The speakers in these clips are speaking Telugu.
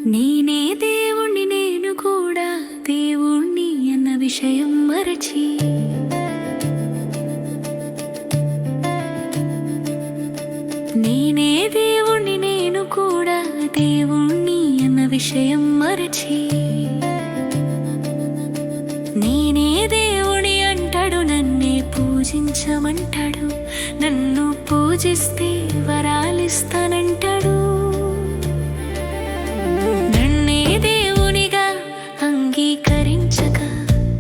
నేనే దేవుణ్ణి నేను కూడా దేవుణ్ణి అన్న విషయం మరచి నేనే దేవుణ్ణి నేను కూడా దేవుణ్ణి అన్న విషయం మరచి నేనే దేవుని అంటాడు నన్నే పూజించమంటాడు నన్ను పూజిస్తే వరాలిస్తానంటాడు నన్నే దేవునిగా అంగీకరించక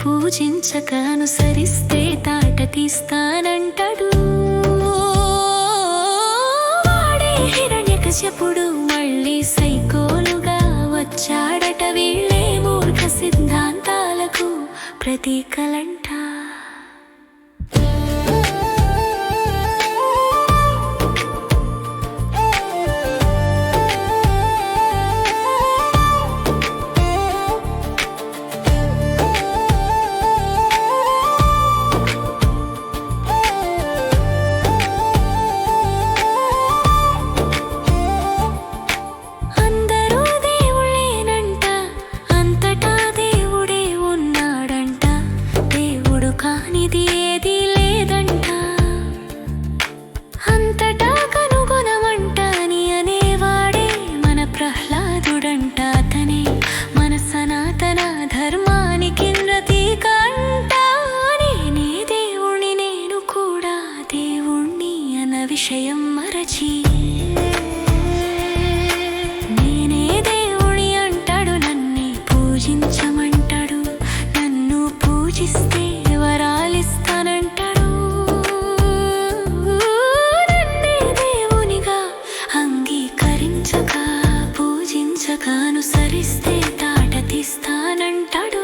పూజించక అనుసరిస్తే తాట తీస్తానంటాడు వాడే హిరణ్యకశిపుడు మళ్ళీ సైకోలుగా వచ్చాడట వీళ్ళే మూర్ఖ సిద్ధాంతాలకు ప్రతీకలంట కానిది ఏది లేదంట అంతటా కనుగొనమంట అని అనేవాడే మన ప్రహ్లాదుడంట అతనే మన సనాతన ధర్మానికి ప్రతీకంట నేనే దేవుణ్ణి నేను కూడా దేవుణ్ణి అన్న విషయం మరచి నేనే దేవుని అంటాడు నన్నే పూజించమంటాడు నన్ను పూజిస్తే వరాలిస్తానంటాడు నన్నే దేవునిగా అంగీకరించక పూజించక అనుసరిస్తే తాట తీస్తానంటాడు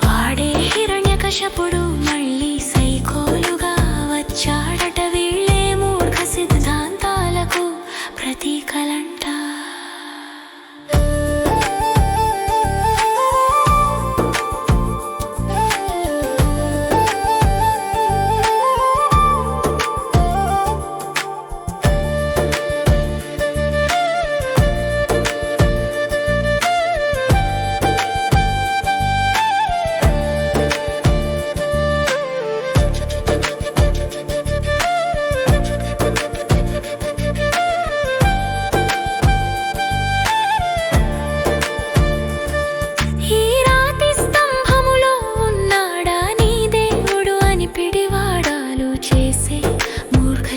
వాడే హిరణ్యకశిపుడు మళ్ళీ సైకోలుగా వచ్చాడట వీళ్ళే మూర్ఖ సిద్ధాంతాలకు ప్రతీకలంట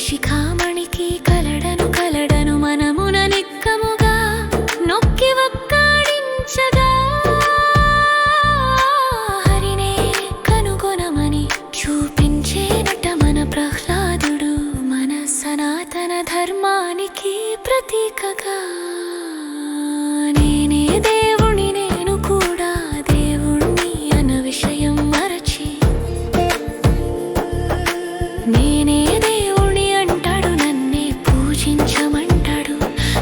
శిఖామణికి కలడను మనమున నిక్కముగా నొక్కి వక్కాడించగా హరినే కనుగొనమని చూపించేనట మన ప్రహ్లాదుడు మన సనాతన ధర్మానికి ప్రతీకగా నేనే దేవుని నేను కూడా దేవుణ్ణి అన్న విషయం మరచి నేనే పూజించమంటాడు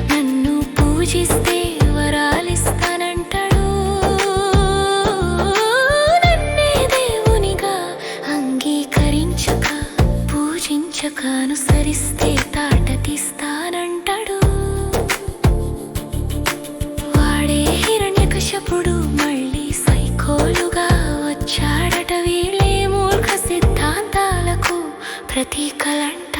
నన్ను పూజిస్తే వరాలిస్తానంటాడు నన్నే దేవునిగా అంగీకరించక పూజించక అనుసరిస్తే తాట తీస్తానంటాడు వాడే హిరణ్యకశిపుడు మళ్ళీ సైకోలుగా వచ్చాడట వీళ్ళే మూర్ఖ సిద్ధాంతాలకు ప్రతీకలంట